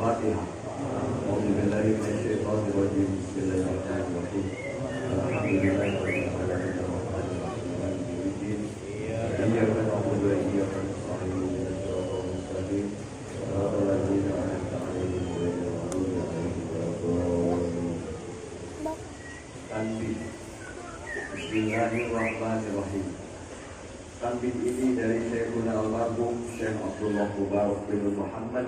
Al-Fatihah. A'udzubillahi minasyaitonirrajim. Bismillahirrahmanirrahim. Alhamdulillahirabbil alamin arrahmanir rahim maliki yaumiddin. Iyyaka na'budu wa iyyaka nasta'in ihdinas siratal mustaqim. Shiratal ladzina an'amta 'alaihim ghairil maghdubi 'alaihim waladdallin. Tanbih. Bismillahirrahmanirrahim. Tanbih ini dari Syekhuna almarhum Syekh Abdullah Mubarak bin Muhammad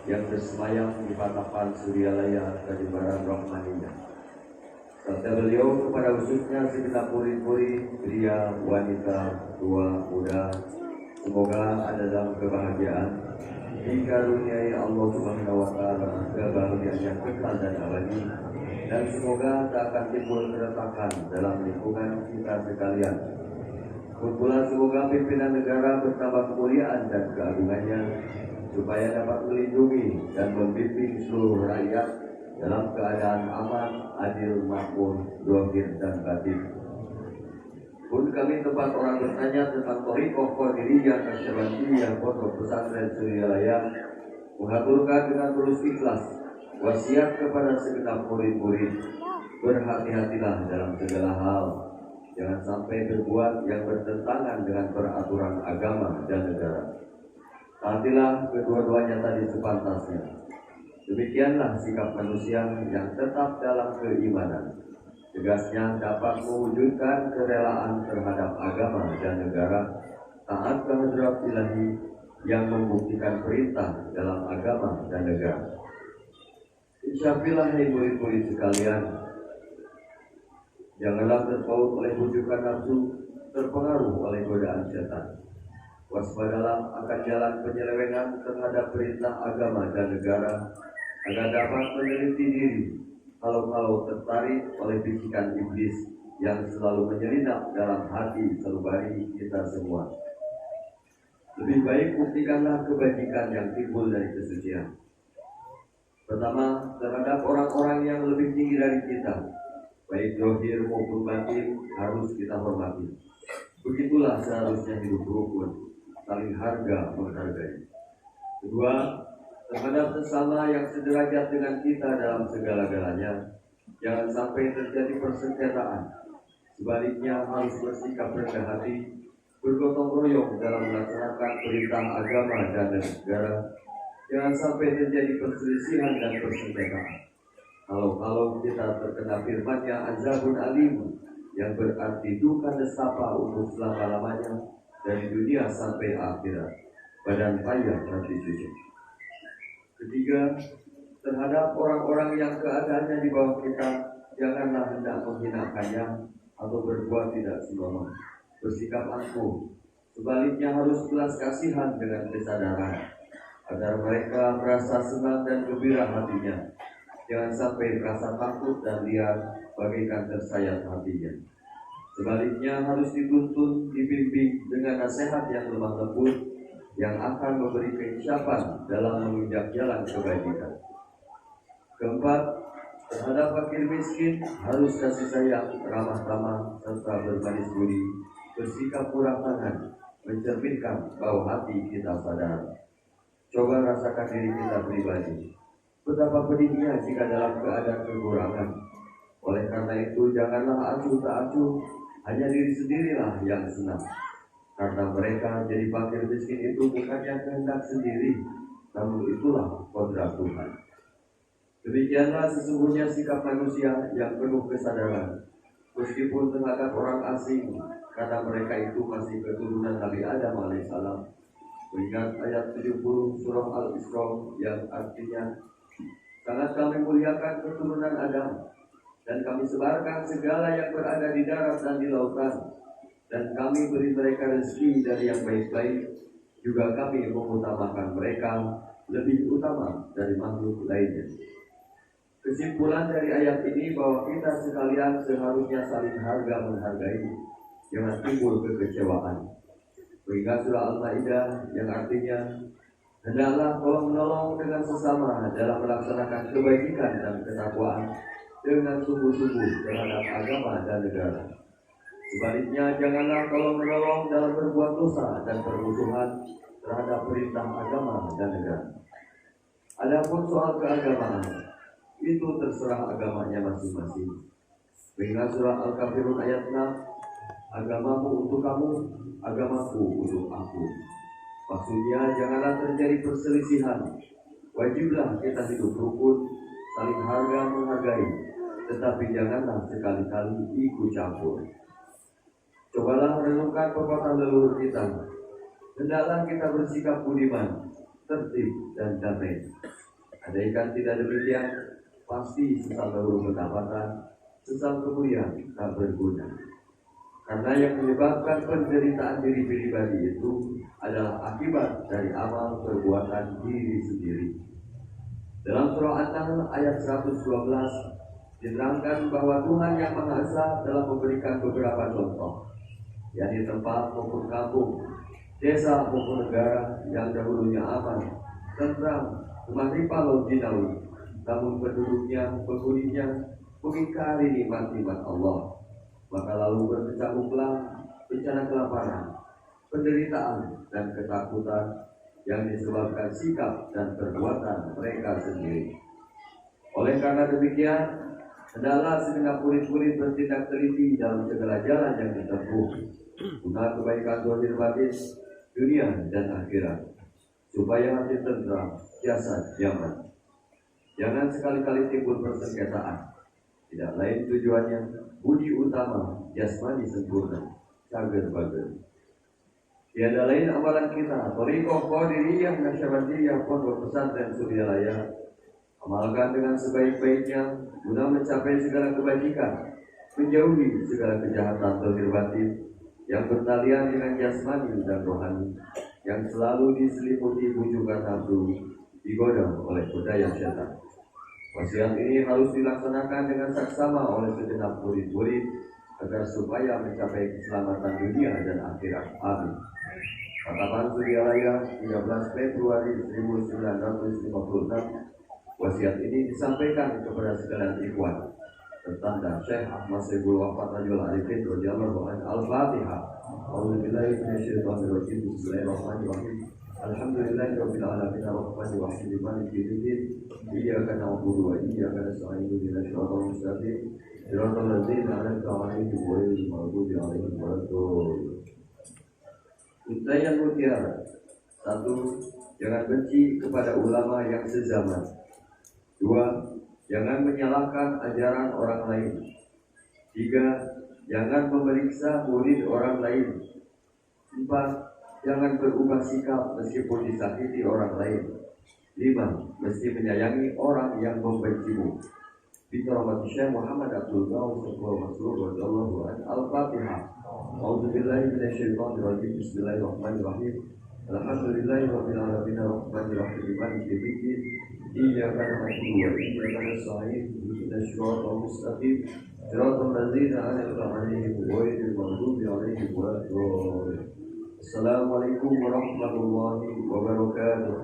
yang bersemayam di Patapan Suryalaya Kadiparan Rahmaniyah. Kata beliau kepada khususnya segenap murid-murid, pria, wanita, tua, muda, semoga ada dalam kebahagiaan dikaruniai Allah Subhanahu wa taala kebahagiaan yang kekal dan abadi, dan semoga tak akan timbul keretakan dalam lingkungan kita sekalian. Kumpulan semoga pimpinan negara bertambah kemuliaan dan keagungannya, supaya dapat melindungi dan membimbing seluruh rakyat dalam keadaan aman, adil, makmur, zahir dan batin. Pun kami tempat orang bertanya tentang thariqah Qadiriyah Nasyabandiyah Pondok Pesantren Suryalaya, mengaturkan dengan tulus ikhlas wasiat kepada segenap murid-murid, berhati-hatilah dalam segala hal, jangan sampai berbuat yang bertentangan dengan peraturan agama dan negara. Taatilah kedua-duanya tadi sepantasnya. Demikianlah sikap manusia yang tetap dalam keimanan. Tegasnya dapat mewujudkan kerelaan terhadap agama dan negara, taat kehadrat ilahi yang membuktikan perintah dalam agama dan negara. Insyafilah hai murid-murid sekalian, janganlah terpaut oleh bujukan nafsu, terpengaruh oleh godaan setan. Waspadalah akan jalan penyelewengan terhadap perintah agama dan negara, agar dapat meneliti diri kalau tertarik oleh bisikan iblis yang selalu menyelinap dalam hati sanubari kita semua. Lebih baik buktikanlah kebajikan yang timbul dari kesucian. Pertama, terhadap orang-orang yang lebih tinggi dari kita, baik zahir maupun batin, harus kita hormati. Begitulah seharusnya hidup rukun, saling harga menghargai. Kedua, terhadap sesama yang sederajat dengan kita dalam segala-galanya, jangan sampai terjadi persengketaan. Sebaliknya harus bersikap rendah hati, bergotong royong dalam melaksanakan perintah agama dan negara. Jangan sampai terjadi perselisihan dan persengketaan. Kalau kita terkena firman-Nya azabun alim, yang berarti duka nestapa untuk selama-lamanya dari dunia sampai akhirat, badan payah nanti sujud. Ketiga, terhadap orang-orang yang keadaannya di bawah kita, janganlah hendak menghinakannya atau berbuat tidak senonoh, bersikap angkuh. Sebaliknya harus belas kasihan dengan kesadaran, agar mereka merasa senang dan gembira hatinya. Jangan sampai merasa takut dan liar bagaikan tersayat hatinya. Sebaliknya harus dituntun, dibimbing dengan nasihat yang lemah lembut, yang akan memberi keinsyapan dalam menginjak jalan kebajikan. Keempat, terhadap fakir miskin harus kasih sayang, ramah tamah, serta bermanis budi, bersikap murah tangan, mencerminkan bahwa hati kita sadar. Coba rasakan diri kita pribadi, betapa pedihnya jika dalam keadaan kekurangan. Oleh karena itu, janganlah acuh tak acuh, hanya diri sendirilah yang senang. Karena mereka jadi fakir miskin itu bukannya kehendak sendiri, namun itulah kodrat Tuhan. Demikianlah sesungguhnya sikap manusia yang penuh kesadaran, meskipun terhadap orang asing, karena mereka itu masih keturunan Nabi Adam alaihissalam. Mengingat ayat 70 surah Al-Isra yang artinya, sangat kami muliakan keturunan Adam, dan kami sebarkan segala yang berada di darat dan di lautan, dan kami beri mereka rezeki dari yang baik-baik. Juga kami mengutamakan mereka lebih utama dari makhluk lainnya. Kesimpulan dari ayat ini bahwa kita sekalian seharusnya saling harga menghargai, jangan timbul kekecewaan. Mengingat surah Al-Maidah yang artinya, hendaklah tolong menolong dengan sesama dalam melaksanakan kebajikan dan ketakwaan dengan sungguh-sungguh terhadap agama dan negara. Sebaliknya, janganlah tolong menolong dalam berbuat dosa dan permusuhan terhadap perintah agama dan negara. Adapun soal keagamaan, itu terserah agamanya masing-masing. Mengingat surah Al-Kafirun ayat 6, agamamu untuk kamu, agamaku untuk aku. Maksudnya janganlah terjadi perselisihan. Wajiblah kita hidup rukun, saling harga menghargai, tetapi janganlah sekali-kali ikut campur. Cobalah renungkan perbuatan leluhur kita. Hendaklah kita bersikap budiman, tertib dan damai. Andaikan tidak demikian, pasti sesal leluhur pendapatan, sesal kemuliaan tak berguna. Karena yang menyebabkan penderitaan diri pribadi itu adalah akibat dari amal perbuatan diri sendiri. Dalam surah An-Nahl ayat 112 diterangkan bahwa Tuhan yang Maha Esa telah memberikan beberapa contoh, yakni tempat maupun kampung, desa maupun negara yang dahulunya aman, tentram, kemaripan jinawi, namun penduduknya, penghuninya mengingkari nikmat-nikmat Allah. Maka lalu berkecamuklah bencana kelaparan, penderitaan dan ketakutan yang disebabkan sikap dan perbuatan mereka sendiri. Oleh karena demikian, hendaklah segenap murid-murid bertindak teliti dalam segala jalan yang ditempuh guna kebaikan zahir batin, dunia dan akhirat, supaya hati tentram, jasad nyaman. Jangan sekali-kali timbul persengketaan. Tidak lain tujuannya budi utama jasmani sempurna, cager bager. Tiada lain amalan kita, Thariqah Qadiriyah Nasyabandiyah Pondok Pesantren Suryalaya, amalkan dengan sebaik-baiknya guna mencapai segala kebajikan, menjauhi segala kejahatan zahir batin yang bertalian dengan jasmani dan rohani, yang selalu diselimuti bujukan nafsu, digoda oleh budaya syaitan. Wasiat ini harus dilaksanakan dengan saksama oleh segenap murid-murid agar supaya mencapai keselamatan dunia dan akhirat. Amin. Tatapan Suryalaya 13 Februari 1956. Wasiat ini disampaikan kepada sekalian ikhwan bertanda Syekh Ahmad Saiful Wafat Rajul Arifin radhiyallahu anhu. Al-Fatihah. A'udzubillahi minasyaitonir rajim. Bismillahirrahmanirrahim. Alhamdulillahirabbil alamin arrahmanir rahim maliki yaumiddin. Iyyaka na'budu wa iyyaka nasta'in ihdinas siratal mustaqim siratal ladzina an'amta 'alaihim ghairil maghdubi 'alaihim waladdallin. Untayan mutiara. 1. Jangan benci kepada ulama yang sezaman. 2. Jangan menyalahkan ajaran orang lain. 3. Jangan memeriksa murid orang lain. 4. Jangan berubah sikap meskipun disakiti orang lain. 5. Mesti menyayangi orang yang membencimu. Bismillahirrahmanirrahim. Syekh Muhammad Abdul Ghaus Masrur radhiyallahu anhu. Al-Fatihah. A'udzubillahi minasyaitonir rajim. Bismillahirrahmanirrahim. Alhamdulillahirabbil alamin arrahmanir rahim maliki yaumiddin. Iyyaka na'budu wa iyyaka nasta'in ihdinas siratal mustaqim siratal ladzina an'amta 'alaihim ghairil maghdubi 'alaihim waladdallin. Assalamualaikum warahmatullahi wabarakatuh.